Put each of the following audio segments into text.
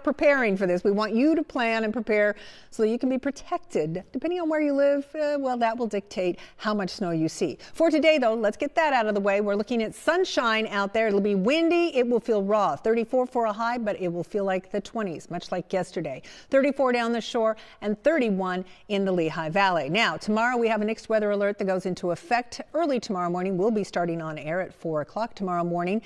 preparing for this. We want you to plan and prepare so that you can be protected. Depending on where you live, well, that will dictate how much snow you see. For today, though, let's get that out of the way. We're looking at sunshine out there. It'll be windy. It will feel raw. 34 for a high, but it will feel like the 20s, much like yesterday. 34 down the shore and 31 in the Lehigh Valley. Now, tomorrow we have a next weather alert that goes into effect early tomorrow morning. We'll be starting on air at 4 o'clock tomorrow morning.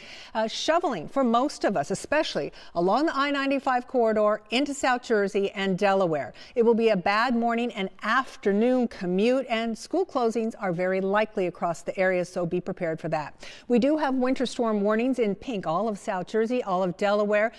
Shoveling for most of us, especially along the I-95 corridor into South Jersey and Delaware. It will be a bad morning and afternoon commute, and school closings are very likely across the area, so be prepared for that. We do have winter storm warnings in pink, all of South Jersey, all of Delaware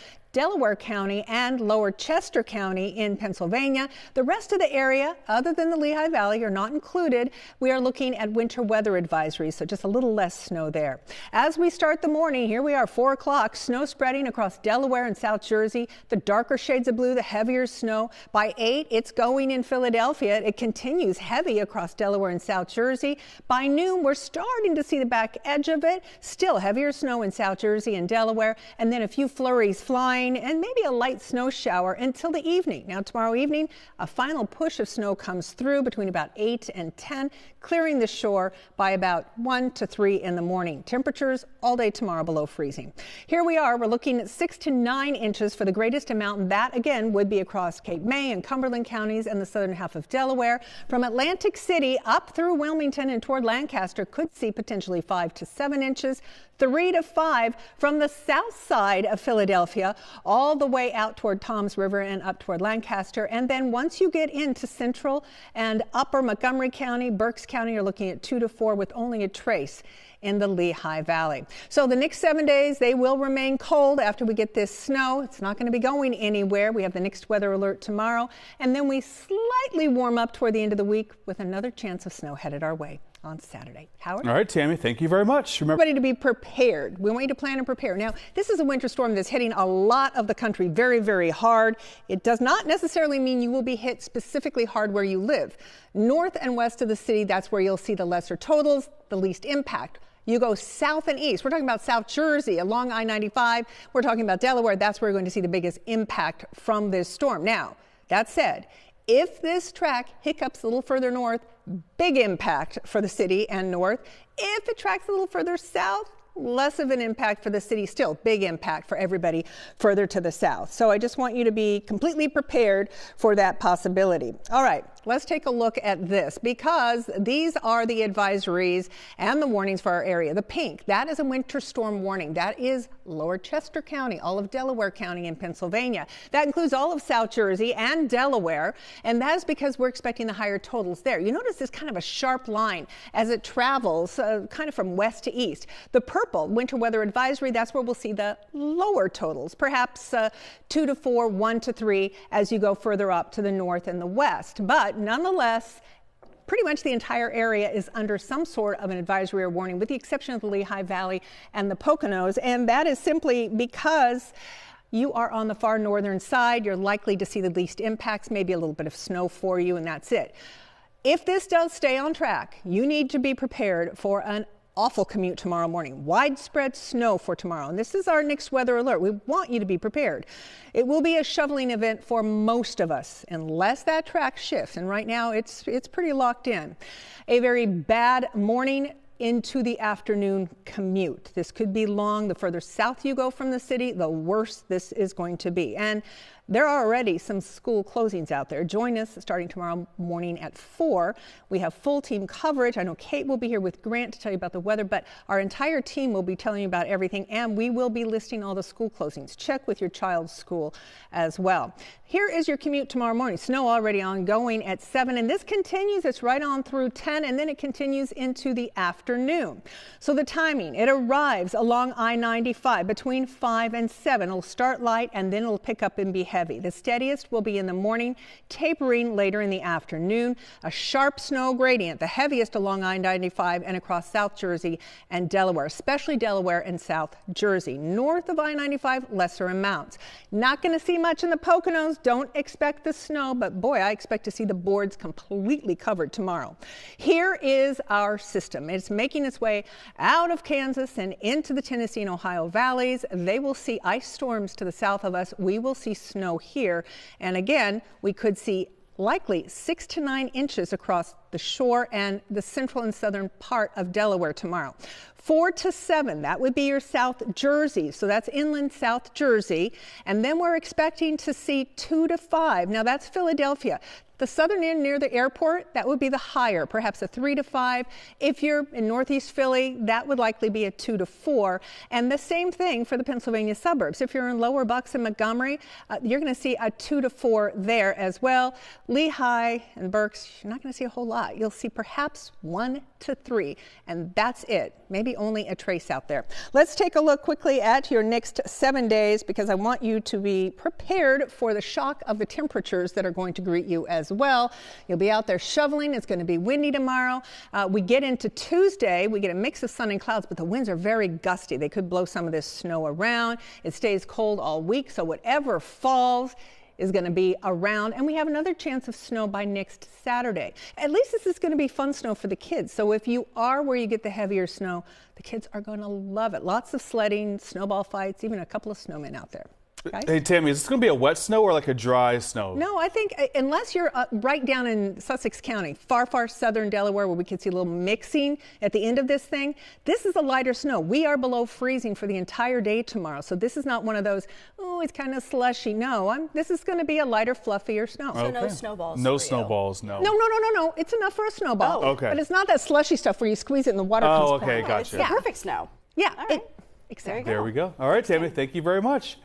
County and Lower Chester County in Pennsylvania. The rest of the area, other than the Lehigh Valley, are not included. We are looking at winter weather advisories, so just a little less snow there. As we start the morning, here we are, 4 o'clock, snow spreading across Delaware and South Jersey. The darker shades of blue, the heavier snow. By 8, it's going in Philadelphia. It continues heavy across Delaware and South Jersey. By noon, we're starting to see the back edge of it. Still heavier snow in South Jersey and Delaware, and then a few flurries flying and maybe a light snow shower until the evening. Now tomorrow evening, a final push of snow comes through between about 8 and 10, clearing the shore by about 1 to 3 in the morning. Temperatures all day tomorrow below freezing. Here we are, we're looking at 6 to 9 inches for the greatest amount. That again would be across Cape May and Cumberland counties and the southern half of Delaware. From Atlantic City up through Wilmington and toward Lancaster could see potentially 5 to 7 inches. 3 to 5 from the south side of Philadelphia all the way out toward Toms River and up toward Lancaster. And then once you get into central and upper Montgomery County, Berks County, you're looking at 2 to 4 with only a trace in the Lehigh Valley. So the next 7 days, they will remain cold after we get this snow. It's not going to be going anywhere. We have the next weather alert tomorrow, and then we slightly warm up toward the end of the week with another chance of snow headed our way on Saturday. Howard? All right, Tammie, thank you very much. Remember, everybody to be prepared. We want you to plan and prepare. Now, this is a winter storm that's hitting a lot of the country very, very hard. It does not necessarily mean you will be hit specifically hard where you live. North and west of the city, that's where you'll see the lesser totals, the least impact. You go south and east. We're talking about South Jersey along I-95. We're talking about Delaware. That's where we're going to see the biggest impact from this storm. Now, that said, if this track hiccups a little further north, big impact for the city and north. If it tracks a little further south, less of an impact for the city, still big impact for everybody further to the south. So I just want you to be completely prepared for that possibility. All right, let's take a look at this because these are the advisories and the warnings for our area. The pink, that is a winter storm warning. That is Lower Chester County, all of Delaware County in Pennsylvania. That includes all of South Jersey and Delaware, and that is because we're expecting the higher totals there. You notice this kind of a sharp line as it travels kind of from west to east. The purple, winter weather advisory, that's where we'll see the lower totals, perhaps 2 to 4, 1 to 3 as you go further up to the north and the west. But nonetheless, pretty much the entire area is under some sort of an advisory or warning, with the exception of the Lehigh Valley and the Poconos. And that is simply because you are on the far northern side. You're likely to see the least impacts, maybe a little bit of snow for you, and that's it. If this does stay on track, you need to be prepared for an awful commute tomorrow morning. Widespread snow for tomorrow. And this is our next weather alert. We want you to be prepared. It will be a shoveling event for most of us unless that track shifts. And right now it's pretty locked in. A very bad morning into the afternoon commute. This could be long. The further south you go from the city, the worse this is going to be. And there are already some school closings out there. Join us starting tomorrow morning at 4. We have full team coverage. I know Kate will be here with Grant to tell you about the weather, but our entire team will be telling you about everything, and we will be listing all the school closings. Check with your child's school as well. Here is your commute tomorrow morning. Snow already ongoing at 7, and this continues. It's right on through 10, and then it continues into the afternoon. So the timing, it arrives along I-95 between 5 and 7. It'll start light, and then it'll pick up and be heavy. The steadiest will be in the morning, tapering later in the afternoon. A sharp snow gradient, the heaviest along I-95 and across South Jersey and Delaware, especially Delaware and South Jersey. North of I-95, lesser amounts. Not going to see much in the Poconos. Don't expect the snow, but boy, I expect to see the boards completely covered tomorrow. Here is our system. It's making its way out of Kansas and into the Tennessee and Ohio valleys. They will see ice storms to the south of us. We will see snow snow here. And again, we could see likely 6 to 9 inches across the shore and the central and southern part of Delaware tomorrow. 4 to 7, that would be your South Jersey. So that's inland South Jersey. And then we're expecting to see 2 to 5. Now that's Philadelphia. The southern end near the airport, that would be the higher, perhaps a 3 to 5. If you're in northeast Philly, that would likely be a 2 to 4. And the same thing for the Pennsylvania suburbs. If you're in lower Bucks and Montgomery, you're going to see a 2 to 4 there as well. Lehigh and Berks, you're not going to see a whole lot. You'll see perhaps 1 to 3, and that's it. Maybe only a trace out there. Let's take a look quickly at your next 7 days, because I want you to be prepared for the shock of the temperatures that are going to greet you as well. You'll be out there shoveling. It's going to be windy tomorrow. We get into Tuesday. We get a mix of sun and clouds, but the winds are very gusty. They could blow some of this snow around. It stays cold all week, so whatever falls is going to be around, and we have another chance of snow by next Saturday. At least this is going to be fun snow for the kids. So if you are where you get the heavier snow, the kids are going to love it. Lots of sledding, snowball fights, even a couple of snowmen out there. Okay. Hey, Tammie, is this going to be a wet snow or like a dry snow? No, I think unless you're right down in Sussex County, far, far southern Delaware, where we could see a little mixing at the end of this thing, this is a lighter snow. We are below freezing for the entire day tomorrow. So this is not one of those, oh, it's kind of slushy. No, this is going to be a lighter, fluffier snow. So no snowballs. No snowballs, no. No. It's enough for a snowball. Oh, okay. But it's not that slushy stuff where you squeeze it and the water Oh, comes okay, out. gotcha. It's the perfect snow. Yeah, All right. exactly. There we go. All right, Tammie, thank you very much.